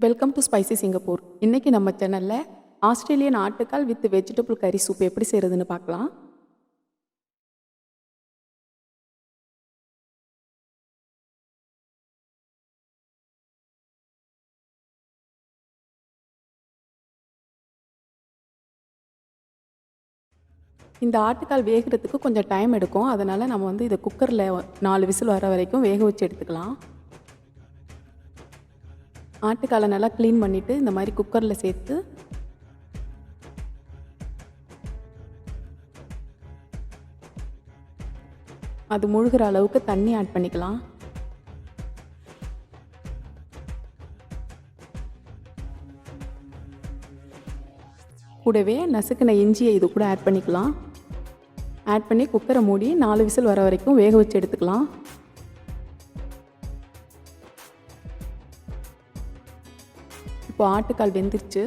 Welcome to spicy Singapore. இன்றைக்கி நம்ம சேனலில் ஆஸ்திரேலியன் ஆட்டுக்கால் வித் வெஜிடபிள் கறி சூப் எப்படி செய்கிறதுன்னு பார்க்கலாம். இந்த ஆட்டுக்கால் வேகிறதுக்கு கொஞ்சம் டைம் எடுக்கும். அதனால் நம்ம இதை குக்கரில் 4 விசில் வர வரைக்கும் வேக வச்சு எடுத்துக்கலாம். ஆட்டுக்காலை நல்லா க்ளீன் பண்ணிவிட்டு இந்த மாதிரி குக்கரில் சேர்த்து அது முழுகிற அளவுக்கு தண்ணி ஆட் பண்ணிக்கலாம். கூடவே நசுக்கின இஞ்சியை இது கூட ஆட் பண்ணிக்கலாம். ஆட் பண்ணி குக்கரை மூடி 4 விசில் வர வரைக்கும் வேக வச்சு எடுத்துக்கலாம். இப்போ ஆட்டுக்கால் வெந்துருச்சு.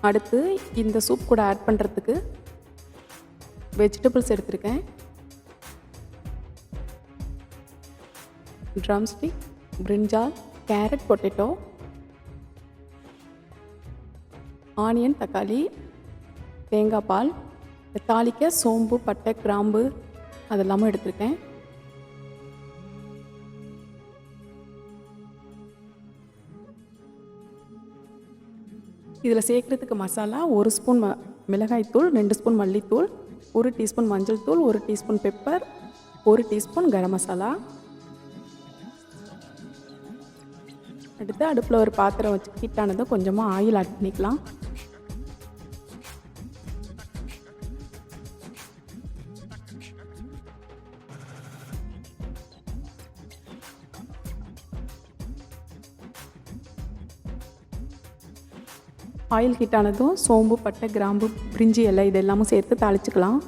அடுத்து இந்த சூப் கூட ஆட் பண்ணுறதுக்கு வெஜிடபிள்ஸ் எடுத்திருக்கேன். ட்ரம்ஸ்டிக், பிரிஞ்சால், கேரட், பொட்டேட்டோ, ஆனியன், தக்காளி, தேங்காய் பால், தாளிக்க சோம்பு, பட்டை, கிராம்பு அதெல்லாமும் எடுத்திருக்கேன். இதில் சேர்க்குறதுக்கு மசாலா 1 ஸ்பூன் மிளகாய்த்தூள், 2 ஸ்பூன் மல்லித்தூள், 1 டீஸ்பூன் மஞ்சள் தூள், 1 teaspoon pepper, 1 teaspoon garam masala. அடுத்து அடுப்பில் ஒரு பாத்திரம் வச்சு ஹீட்டானதும் கொஞ்சமாக ஆயில் ஆட் பண்ணிக்கலாம். ஆயில் ஹீட்டானதும் சோம்பு, பட்டை, கிராம்பு, பிரிஞ்சி இலை இதெல்லாமும் சேர்த்து தாளிச்சுக்கலாம்.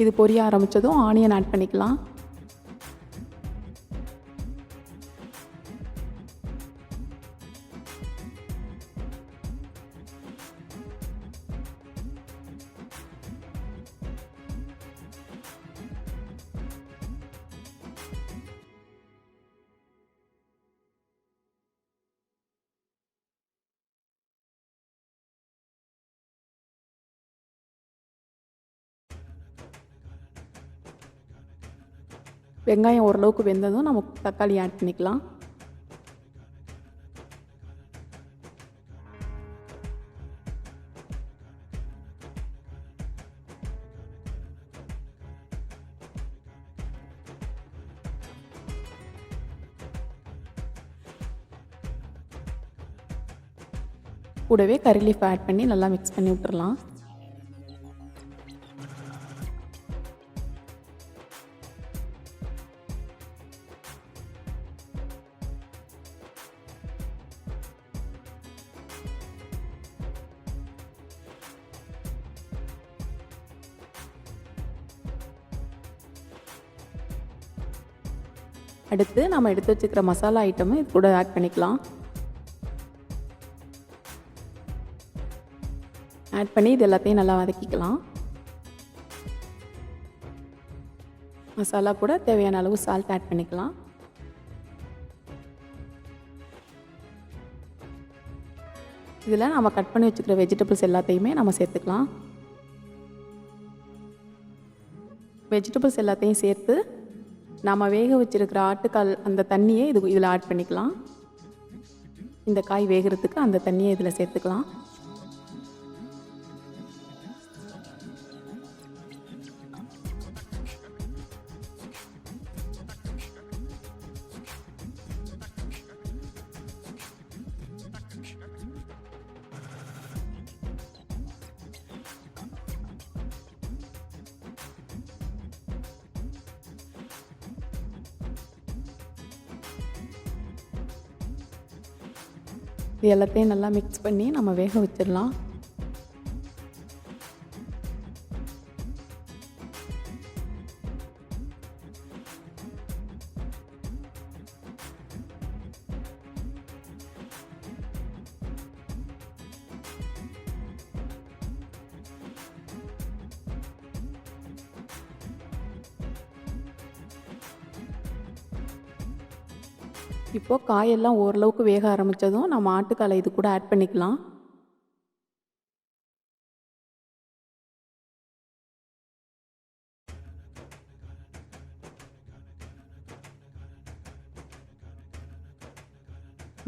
இது பொரிய ஆரம்பித்ததும் ஆனியன் ஆட் பண்ணிக்கலாம். வெங்காயம் ஓரளவுக்கு வெந்ததும் நம்ம தக்காளி ஆட் பண்ணிக்கலாம். கூடவே கறி லீஃப் ஆட் பண்ணி நல்லா மிக்ஸ் பண்ணி விட்டுறலாம். அடுத்து நம்ம எடுத்து வச்சுக்கிற மசாலா ஐட்டமும் இது கூட ஆட் பண்ணிக்கலாம். ஆட் பண்ணி இது எல்லாத்தையும் நல்லா வதக்கிக்கலாம். மசாலா கூட தேவையான அளவு சால்ட் ஆட் பண்ணிக்கலாம். இதில் நம்ம கட் பண்ணி வச்சுக்கிற வெஜிடபிள்ஸ் எல்லாத்தையுமே நம்ம சேர்த்துக்கலாம். வெஜிடபிள்ஸ் எல்லாத்தையும் சேர்த்து நாம் வேக வச்சுருக்கிற ஆட்டுக்கால் அந்த தண்ணியை இதில் ஆட் பண்ணிக்கலாம். இந்த காய் வேகிறதுக்கு அந்த தண்ணியை இதில் சேர்த்துக்கலாம். இது எல்லாத்தையும் நல்லா மிக்ஸ் பண்ணி நம்ம வேக வச்சிடலாம். இப்போது காயெல்லாம் ஓரளவுக்கு வேக ஆரம்பித்ததும் நம்ம ஆட்டுக்காலை இது கூட ஆட் பண்ணிக்கலாம்.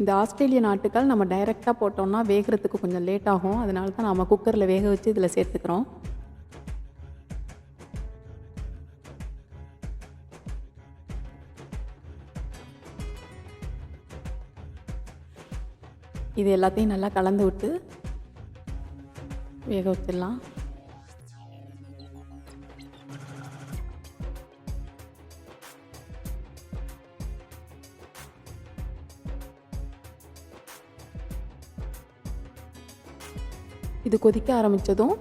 இந்த ஆஸ்திரேலியன் ஆட்டுக்கால் நம்ம டைரெக்டாக போட்டோம்னா வேகிறதுக்கு கொஞ்சம் லேட் ஆகும். அதனால தான் நம்ம குக்கரில் வேக வச்சு இதில் சேர்த்துக்கிறோம். இது எல்லாத்தையும் நல்லா கலந்து விட்டு வேக வச்சிடலாம். இது கொதிக்க ஆரம்பித்ததும்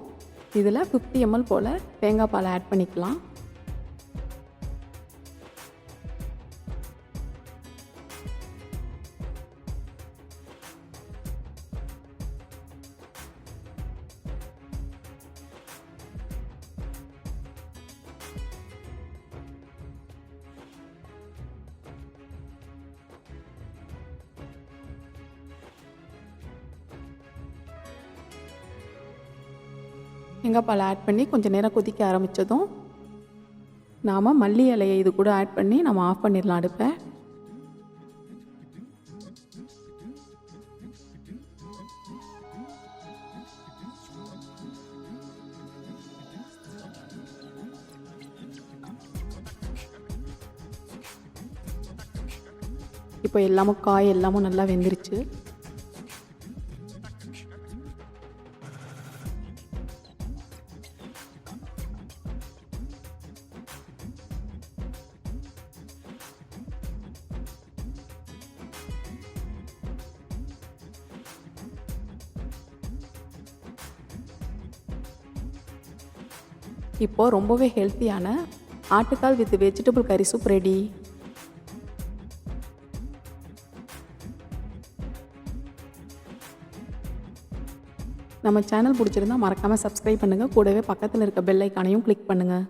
இதில் 50 ml போல் தேங்காய் பால் ஆட் பண்ணிக்கலாம். தேங்காய் பால் ஆட் பண்ணி கொஞ்சம் நேரம் கொதிக்க ஆரம்பித்ததும் நாம் மல்லி இலையை இது கூட ஆட் பண்ணி நம்ம ஆஃப் பண்ணிடலாம் அடுப்பை. இப்போ எல்லாமும் காய் எல்லாமும் நல்லா வெந்துருச்சு. இப்போது ரொம்பவே ஹெல்த்தியான ஆட்டுக்கால் வித் வெஜிடபிள் கறி சூப் ரெடி. நம்ம சேனல் பிடிச்சிருந்தா மறக்காமல் சப்ஸ்கிரைப் பண்ணுங்கள். கூடவே பக்கத்தில் இருக்க பெல் ஐக்கானையும் கிளிக் பண்ணுங்கள்.